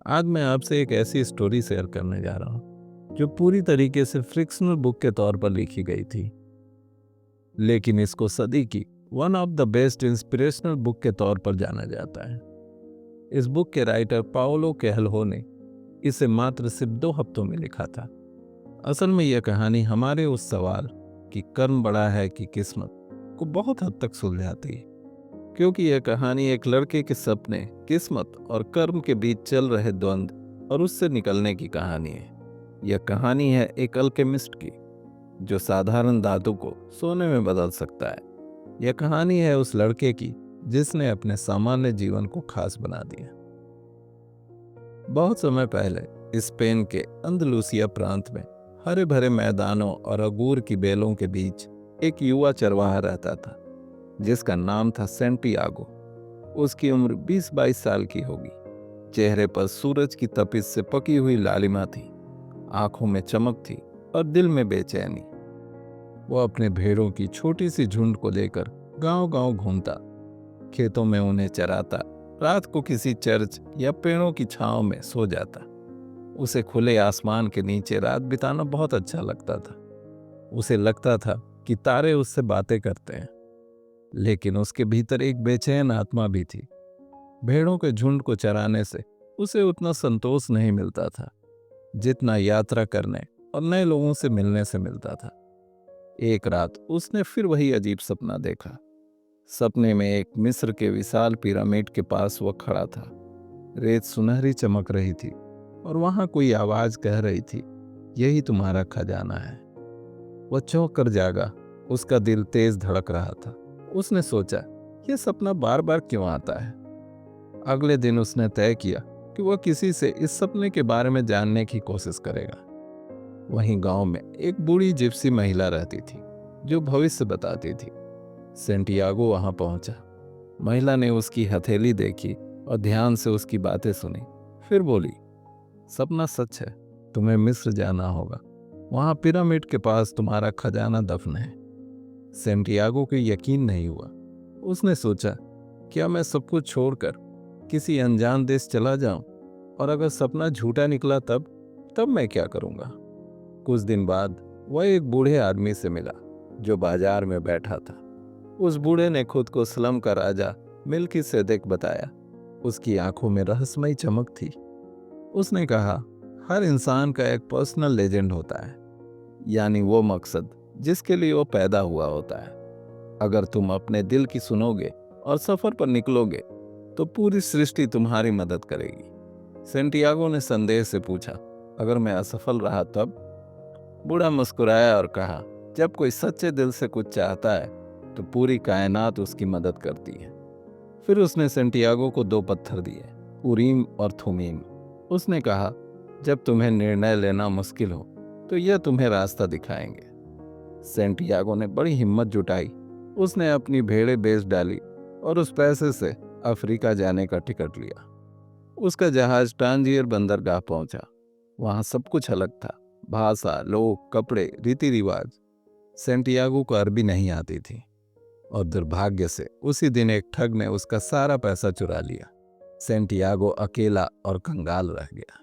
आज मैं आपसे एक ऐसी स्टोरी शेयर करने जा रहा हूँ जो पूरी तरीके से फ्रिक्शनल बुक के तौर पर लिखी गई थी, लेकिन इसको सदी की one of the best inspirational book के तौर पर जाना जाता है। इस बुक के राइटर पाओलो कोएल्हो ने इसे मात्र सिर्फ 2 हफ्तों में लिखा था। असल में यह कहानी हमारे उस सवाल कि कर्म बड़ा है कि किस्मत को बहुत हद तक सुलझाती है, क्योंकि यह कहानी एक लड़के के सपने, किस्मत और कर्म के बीच चल रहे द्वंद्व और उससे निकलने की कहानी है। यह कहानी है एक अल्केमिस्ट की जो साधारण धातु को सोने में बदल सकता है। यह कहानी है उस लड़के की जिसने अपने सामान्य जीवन को खास बना दिया। बहुत समय पहले स्पेन के अंदलूसिया प्रांत में हरे भरे मैदानों और अंगूर की बेलों के बीच एक युवा चरवाहा रहता था जिसका नाम था सेंटियागो। उसकी उम्र 20-22 साल की होगी। चेहरे पर सूरज की तपिश से पकी हुई लालिमा थी, आंखों में चमक थी और दिल में बेचैनी। वो अपने भेड़ों की छोटी सी झुंड को लेकर गांव-गांव घूमता, खेतों में उन्हें चराता, रात को किसी चर्च या पेड़ों की छांव में सो जाता। उसे खुले आसमान के नीचे रात बिताना बहुत अच्छा लगता था। उसे लगता था कि तारे उससे बातें करते हैं, लेकिन उसके भीतर एक बेचैन आत्मा भी थी। भेड़ों के झुंड को चराने से उसे उतना संतोष नहीं मिलता था जितना यात्रा करने और नए लोगों से मिलने से मिलता था। एक रात उसने फिर वही अजीब सपना देखा। सपने में एक मिस्र के विशाल पिरामिड के पास वह खड़ा था। रेत सुनहरी चमक रही थी और वहां कोई आवाज कह रही थी, यही तुम्हारा खजाना है। वह चौंक कर जागा। उसका दिल तेज धड़क रहा था। उसने सोचा, यह सपना बार बार क्यों आता है। अगले दिन उसने तय किया कि वह किसी से इस सपने के बारे में जानने की कोशिश करेगा। वहीं गांव में एक बूढ़ी जिप्सी महिला रहती थी जो भविष्य बताती थी। सेंटियागो वहां पहुंचा। महिला ने उसकी हथेली देखी और ध्यान से उसकी बातें सुनी। फिर बोली, सपना सच है, तुम्हें मिस्र जाना होगा। वहां पिरामिड के पास तुम्हारा खजाना दफन है। सेंटियागो को यकीन नहीं हुआ। उसने सोचा, क्या मैं सब कुछ छोड़कर किसी अनजान देश चला जाऊं, और अगर सपना झूठा निकला तब मैं क्या करूंगा। कुछ दिन बाद वह एक बूढ़े आदमी से मिला जो बाजार में बैठा था। उस बूढ़े ने खुद को स्लम का राजा मेल्किसेदेक बताया। उसकी आंखों में रहस्यमयी चमक थी। उसने कहा, हर इंसान का एक पर्सनल लेजेंड होता है, यानी वो मकसद जिसके लिए वो पैदा हुआ होता है। अगर तुम अपने दिल की सुनोगे और सफर पर निकलोगे तो पूरी सृष्टि तुम्हारी मदद करेगी। सेंटियागो ने संदेह से पूछा, अगर मैं असफल रहा तब? बूढ़ा मुस्कुराया और कहा, जब कोई सच्चे दिल से कुछ चाहता है तो पूरी कायनात उसकी मदद करती है। फिर उसने सेंटियागो को 2 पत्थर दिए, उरीम और थुमीम। उसने कहा, जब तुम्हें निर्णय लेना मुश्किल हो तो यह तुम्हें रास्ता दिखाएंगे। सेंटियागो ने बड़ी हिम्मत जुटाई। उसने अपनी भेड़ें बेच डाली और उस पैसे से अफ्रीका जाने का टिकट लिया। उसका जहाज टांजियर बंदरगाह पहुंचा। वहां सब कुछ अलग था, भाषा, लोग, कपड़े, रीति रिवाज। सेंटियागो को अरबी नहीं आती थी और दुर्भाग्य से उसी दिन एक ठग ने उसका सारा पैसा चुरा लिया। सेंटियागो अकेला और कंगाल रह गया।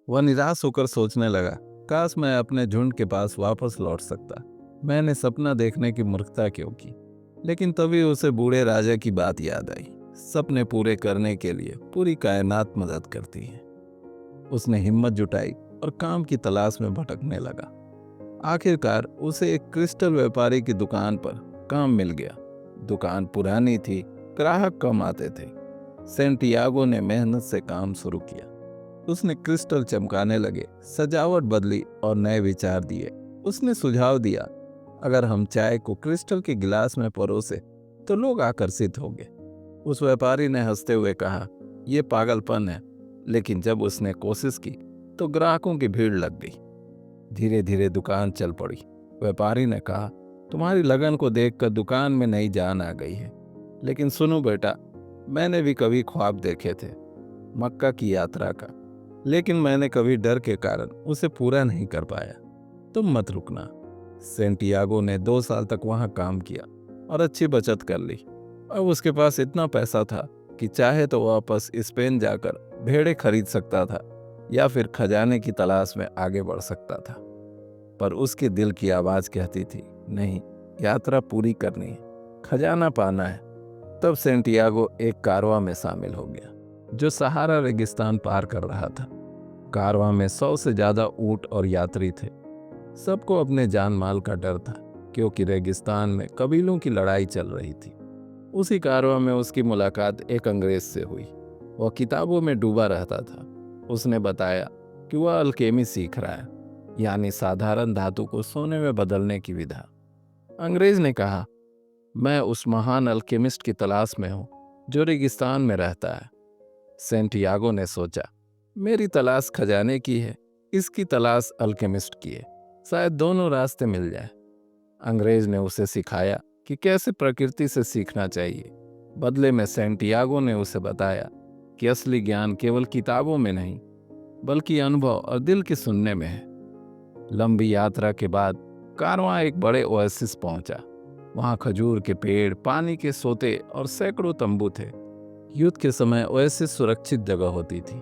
वह निराश होकर सोचने लगा, काश मैं अपने झुंड के पास वापस लौट सकता। मैंने सपना देखने की मूर्खता क्यों की। लेकिन तभी उसे बूढ़े राजा की बात याद आई। सपने पूरे करने के लिए पूरी कायनात मदद करती है। उसने हिम्मत जुटाई और काम की तलाश में भटकने लगा। आखिरकार उसे एक क्रिस्टल व्यापारी की दुकान पर काम मिल गया। दुकान पुरानी थी, ग्राहक कम आते थे। सेंटियागो ने मेहनत से काम शुरू किया। उसने क्रिस्टल चमकाने लगे, सजावट बदली और नए विचार दिए। उसने सुझाव दिया, अगर हम चाय को क्रिस्टल के गिलास में परोसे तो लोग आकर्षित होंगे। उस व्यापारी ने हंसते हुए कहा, यह पागलपन है। लेकिन जब उसने कोशिश की तो ग्राहकों की भीड़ लग गई। धीरे धीरे दुकान चल पड़ी। व्यापारी ने कहा, तुम्हारी लगन को देखकर दुकान में नई जान आ गई है। लेकिन सुनो बेटा, मैंने भी कभी ख्वाब देखे थे, मक्का की यात्रा का, लेकिन मैंने कभी डर के कारण उसे पूरा नहीं कर पाया। तुम मत रुकना। सेंटियागो ने 2 साल तक वहां काम किया और अच्छी बचत कर ली। अब उसके पास इतना पैसा था कि चाहे तो वापस स्पेन जाकर भेड़ें खरीद सकता था या फिर खजाने की तलाश में आगे बढ़ सकता था। पर उसके दिल की आवाज कहती थी, नहीं, यात्रा पूरी करनी है, खजाना पाना है। तब सेंटियागो एक कारवां में शामिल हो गया जो सहारा रेगिस्तान पार कर रहा था। कारवां में 100 से ज्यादा ऊंट और यात्री थे। सबको अपने जान माल का डर था क्योंकि रेगिस्तान में कबीलों की लड़ाई चल रही थी। उसी कारवां में उसकी मुलाकात एक अंग्रेज से हुई। वह किताबों में डूबा रहता था। उसने बताया कि वह अल्केमी सीख रहा है, यानी साधारण धातु को सोने में बदलने की विधा। अंग्रेज ने कहा, मैं उस महान अल्केमिस्ट की तलाश में हूं जो रेगिस्तान में रहता है। सेंटियागो ने सोचा, मेरी तलाश खजाने की है, इसकी तलाश अल्केमिस्ट की है, शायद दोनों रास्ते मिल जाए। अंग्रेज ने उसे सिखाया कि कैसे प्रकृति से सीखना चाहिए। बदले में सेंटियागो ने उसे बताया कि असली ज्ञान केवल किताबों में नहीं बल्कि अनुभव और दिल के सुनने में है। लंबी यात्रा के बाद कारवां एक बड़े ओएसिस पहुंचा। वहां खजूर के पेड़, पानी के सोते और सैकड़ों तंबू थे। युद्ध के समय ओएसिस सुरक्षित जगह होती थी।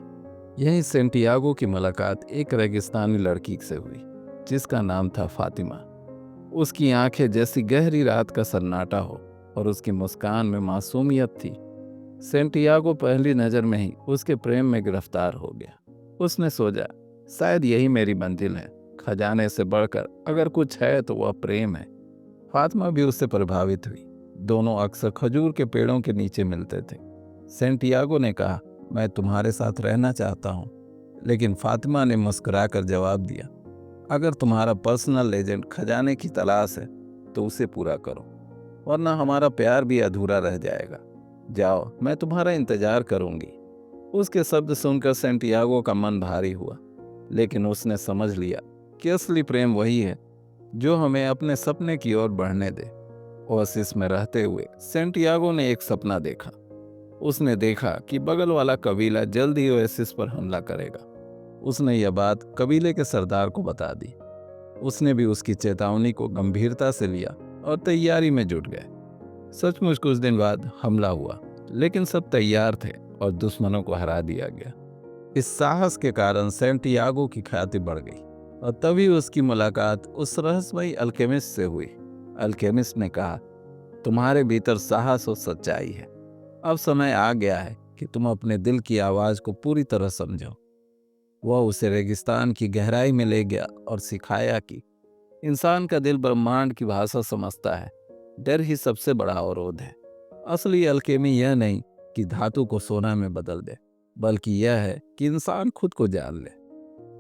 यहीं सेंटियागो की मुलाकात एक रेगिस्तानी लड़की से हुई जिसका नाम था फातिमा। उसकी आंखें जैसी गहरी रात का सन्नाटा हो और उसकी मुस्कान में मासूमियत थी। सेंटियागो पहली नज़र में ही उसके प्रेम में गिरफ्तार हो गया। उसने सोचा, शायद यही मेरी मंजिल है। खजाने से बढ़कर अगर कुछ है तो वह प्रेम है। फातिमा भी उससे प्रभावित हुई। दोनों अक्सर खजूर के पेड़ों के नीचे मिलते थे। सेंटियागो ने कहा, मैं तुम्हारे साथ रहना चाहता हूँ। लेकिन फातिमा ने मुस्कुराकर जवाब दिया, अगर तुम्हारा पर्सनल लेजेंड खजाने की तलाश है तो उसे पूरा करो, वरना हमारा प्यार भी अधूरा रह जाएगा। जाओ, मैं तुम्हारा इंतजार करूंगी। उसके शब्द सुनकर सेंटियागो का मन भारी हुआ, लेकिन उसने समझ लिया कि असली प्रेम वही है जो हमें अपने सपने की ओर बढ़ने दे। ओएसिस में रहते हुए सेंटियागो ने एक सपना देखा। उसने देखा कि बगल वाला कबीला जल्द ही ओएसिस पर हमला करेगा। उसने यह बात कबीले के सरदार को बता दी। उसने भी उसकी चेतावनी को गंभीरता से लिया और तैयारी में जुट गए। सचमुच कुछ दिन बाद हमला हुआ, लेकिन सब तैयार थे और दुश्मनों को हरा दिया गया। इस साहस के कारण सेंटियागो की ख्याति बढ़ गई और तभी उसकी मुलाकात उस रहस्यमयी अल्केमिस्ट से हुई। अल्केमिस्ट ने कहा, तुम्हारे भीतर साहस और सच्चाई है। अब समय आ गया है कि तुम अपने दिल की आवाज को पूरी तरह समझो। वह उसे रेगिस्तान की गहराई में ले गया और सिखाया कि इंसान का दिल ब्रह्मांड की भाषा समझता है। डर ही सबसे बड़ा अवरोध है। असली अल्केमी यह नहीं कि धातु को सोना में बदल दे, बल्कि यह है कि इंसान खुद को जान ले।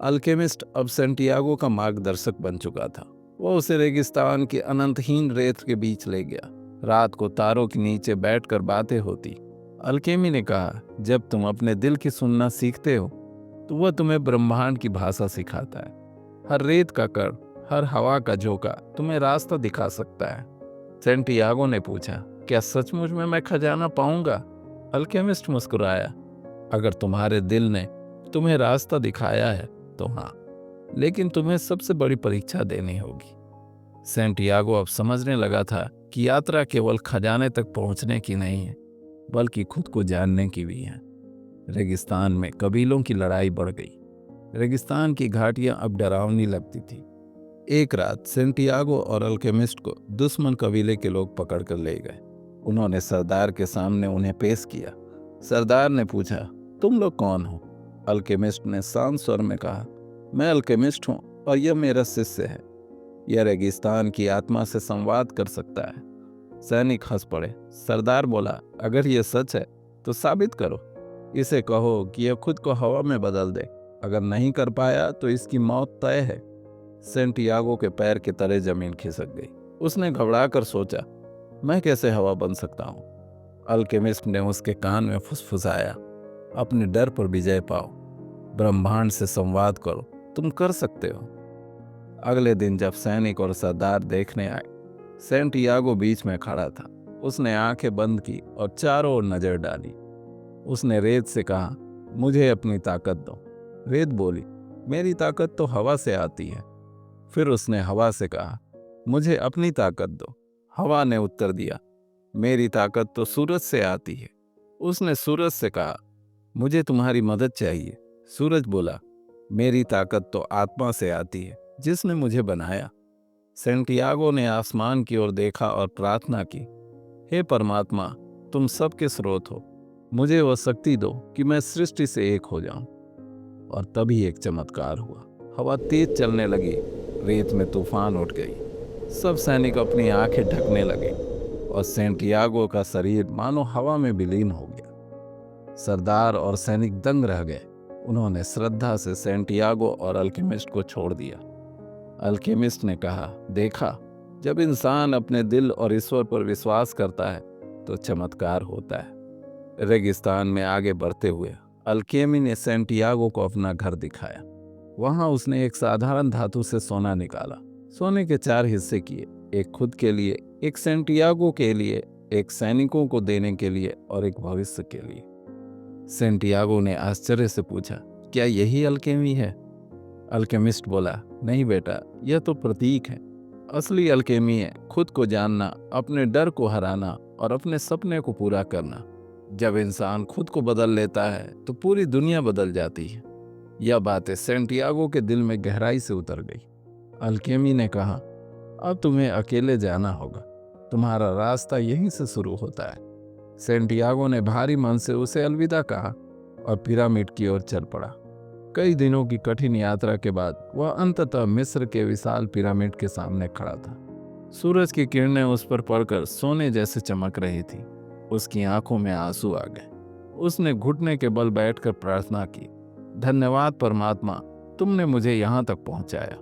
अल्केमिस्ट अब सेंटियागो का मार्गदर्शक बन चुका था। वह उसे रेगिस्तान की अनंतहीन रेत के बीच ले गया। रात को तारों के नीचे बैठकर बातें होती। अल्केमी ने कहा, जब तुम अपने दिल की सुनना सीखते हो तो वह तुम्हें ब्रह्मांड की भाषा सिखाता है। हर रेत का कण, हर हवा का झोंका तुम्हें रास्ता दिखा सकता है। सेंटियागो ने पूछा, क्या सचमुच में मैं खजाना पाऊंगा? अल्केमिस्ट मुस्कुराया, अगर तुम्हारे दिल ने तुम्हें रास्ता दिखाया है तो हाँ, लेकिन तुम्हें सबसे बड़ी परीक्षा देनी होगी। सेंटियागो अब समझने लगा था कि यात्रा केवल खजाने तक पहुंचने की नहीं है, बल्कि खुद को जानने की भी है। रेगिस्तान में कबीलों की लड़ाई बढ़ गई। रेगिस्तान की घाटियां अब डरावनी लगती थी। एक रात सेंटियागो और अल्केमिस्ट को दुश्मन कबीले के लोग पकड़कर ले गए। उन्होंने सरदार के सामने उन्हें पेश किया। सरदार ने पूछा, तुम लोग कौन हो? अल्केमिस्ट ने शांत स्वर में कहा, मैं अल्केमिस्ट हूँ और यह मेरा शिष्य है। यह रेगिस्तान की आत्मा से संवाद कर सकता है। सैनिक हंस पड़े। सरदार बोला, अगर यह सच है तो साबित करो। इसे कहो कि यह खुद को हवा में बदल दे। अगर नहीं कर पाया तो इसकी मौत तय है। सेंटियागो के पैर के तले जमीन खिसक गई। उसने घबराकर सोचा, मैं कैसे हवा बन सकता हूँ? अल्केमिस्ट ने उसके कान में फुसफुसाया, अपने डर पर विजय पाओ, ब्रह्मांड से संवाद करो, तुम कर सकते हो। अगले दिन जब सैनिक और सरदार देखने आए, सेंटियागो बीच में खड़ा था। उसने आंखें बंद की और चारों ओर नजर डाली। उसने रेत से कहा, मुझे अपनी ताकत दो। रेत बोली, मेरी ताकत तो हवा से आती है। फिर उसने हवा से कहा, मुझे अपनी ताकत दो। हवा ने उत्तर दिया, मेरी ताकत तो सूरज से आती है। उसने सूरज से कहा, मुझे तुम्हारी मदद चाहिए। सूरज बोला, मेरी ताकत तो आत्मा से आती है जिसने मुझे बनाया। सेंटियागो ने आसमान की ओर देखा और प्रार्थना की, हे परमात्मा, तुम सबके स्रोत हो, मुझे वह शक्ति दो कि मैं सृष्टि से एक हो जाऊं। और तभी एक चमत्कार हुआ। हवा तेज चलने लगी, रेत में तूफान उठ गई। सब सैनिक अपनी आंखें ढकने लगे और सेंटियागो का शरीर मानो हवा में विलीन हो गया। सरदार और सैनिक दंग रह गए। उन्होंने श्रद्धा से सेंटियागो और अल्केमिस्ट को छोड़ दिया। अल्केमिस्ट ने कहा, देखा, जब इंसान अपने दिल और ईश्वर पर विश्वास करता है तो चमत्कार होता है। रेगिस्तान में आगे बढ़ते हुए अल्केमी ने सेंटियागो को अपना घर दिखाया। वहां उसने एक साधारण धातु से सोना निकाला। सोने के 4 हिस्से किए, एक खुद के लिए, एक सेंटियागो के लिए, एक सैनिकों को देने के लिए और एक भविष्य के लिए। सेंटियागो ने आश्चर्य से पूछा, क्या यही अल्केमी है? अल्केमिस्ट बोला, नहीं बेटा, यह तो प्रतीक है। असली अल्केमी है खुद को जानना, अपने डर को हराना और अपने सपने को पूरा करना। जब इंसान खुद को बदल लेता है तो पूरी दुनिया बदल जाती है। यह बातें सेंटियागो के दिल में गहराई से उतर गई। अल्केमी ने कहा, अब तुम्हें अकेले जाना होगा, तुम्हारा रास्ता यहीं से शुरू होता है। सेंटियागो ने भारी मन से उसे अलविदा कहा और पिरामिड की ओर चल पड़ा। कई दिनों की कठिन यात्रा के बाद वह अंततः मिस्र के विशाल पिरामिड के सामने खड़ा था। सूरज की किरणें उस पर पड़कर सोने जैसे चमक रही थी। उसकी आंखों में आंसू आ गए। उसने घुटने के बल बैठकर प्रार्थना की, धन्यवाद परमात्मा, तुमने मुझे यहां तक पहुंचाया।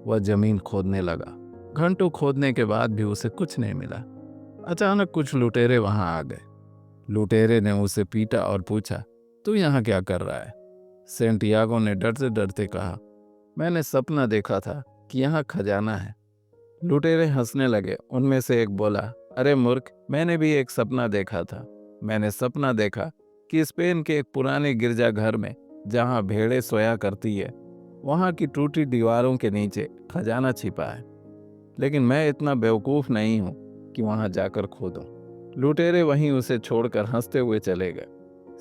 वह जमीन खोदने लगा। घंटों खोदने के बाद भी उसे कुछ नहीं मिला। अचानक कुछ लुटेरे वहां आ गए। लुटेरे ने उसे पीटा और पूछा, तू यहाँ क्या कर रहा है? सेंटियागो ने डरते डरते कहा, मैंने सपना देखा था कि यहाँ खजाना है। लुटेरे हंसने लगे। उनमें से एक बोला, अरे मूर्ख, मैंने भी एक सपना देखा था। मैंने सपना देखा कि स्पेन के एक पुराने गिरजाघर में, जहाँ भेड़ें सोया करती है, वहाँ की टूटी दीवारों के नीचे खजाना छिपा है। लेकिन मैं इतना बेवकूफ़ नहीं हूँ कि वहाँ जाकर खोदूं। लुटेरे वहीं उसे छोड़कर हंसते हुए चले गए।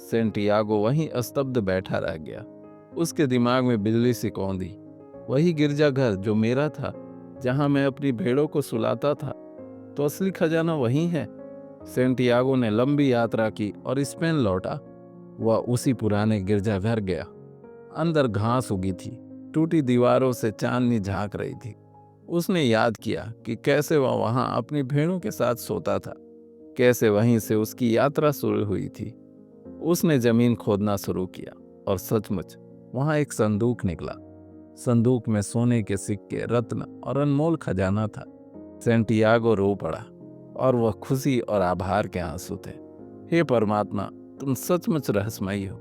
सेंटियागो वहीं स्तब्ध बैठा रह गया। उसके दिमाग में बिजली सी कौंधी। वही गिरजाघर जो मेरा था, जहां मैं अपनी भेड़ों को सुलाता था, तो असली खजाना वही है। सेंटियागो ने लंबी यात्रा की और स्पेन लौटा। वह उसी पुराने गिरजाघर गया। अंदर घास उगी थी, टूटी दीवारों से चांदनी झांक रही थी। उसने याद किया कि कैसे वह वहां अपनी भेड़ों के साथ सोता था, कैसे वहीं से उसकी यात्रा शुरू हुई थी। उसने जमीन खोदना शुरू किया और सचमुच वहां एक संदूक निकला। संदूक में सोने के सिक्के, रत्न और अनमोल खजाना था। सेंटियागो रो पड़ा और वह खुशी और आभार के आंसू थे। हे परमात्मा, तुम सचमुच रहस्यमयी हो।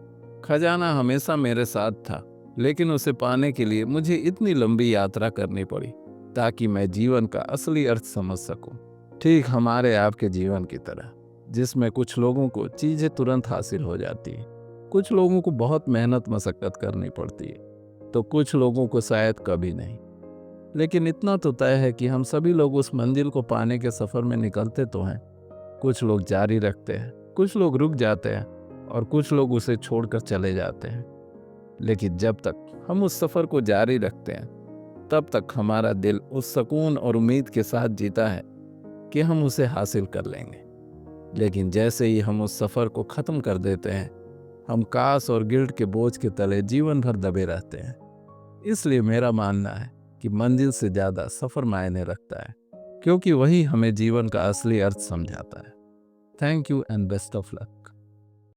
खजाना हमेशा मेरे साथ था, लेकिन उसे पाने के लिए मुझे इतनी लंबी यात्रा करनी पड़ी ताकि मैं जीवन का असली अर्थ समझ सकूं। ठीक हमारे आपके जीवन की तरह, जिसमें कुछ लोगों को चीजें तुरंत हासिल हो जाती है, कुछ लोगों को बहुत मेहनत मशक्कत करनी पड़ती है, तो कुछ लोगों को शायद कभी नहीं। लेकिन इतना तो तय है कि हम सभी लोग उस मंजिल को पाने के सफर में निकलते तो हैं। कुछ लोग जारी रखते हैं, कुछ लोग रुक जाते हैं और कुछ लोग उसे छोड़कर चले जाते हैं। लेकिन जब तक हम उस सफर को जारी रखते हैं, तब तक हमारा दिल उस सुकून और उम्मीद के साथ जीता है कि हम उसे हासिल कर लेंगे। लेकिन जैसे ही हम उस सफर को खत्म कर देते हैं, हम कास और गिल्ट के बोझ के तले जीवन भर दबे रहते हैं। इसलिए मेरा मानना है कि मंजिल से ज्यादा सफर मायने रखता है, क्योंकि वही हमें जीवन का असली अर्थ समझाता है। Thank you and best of luck.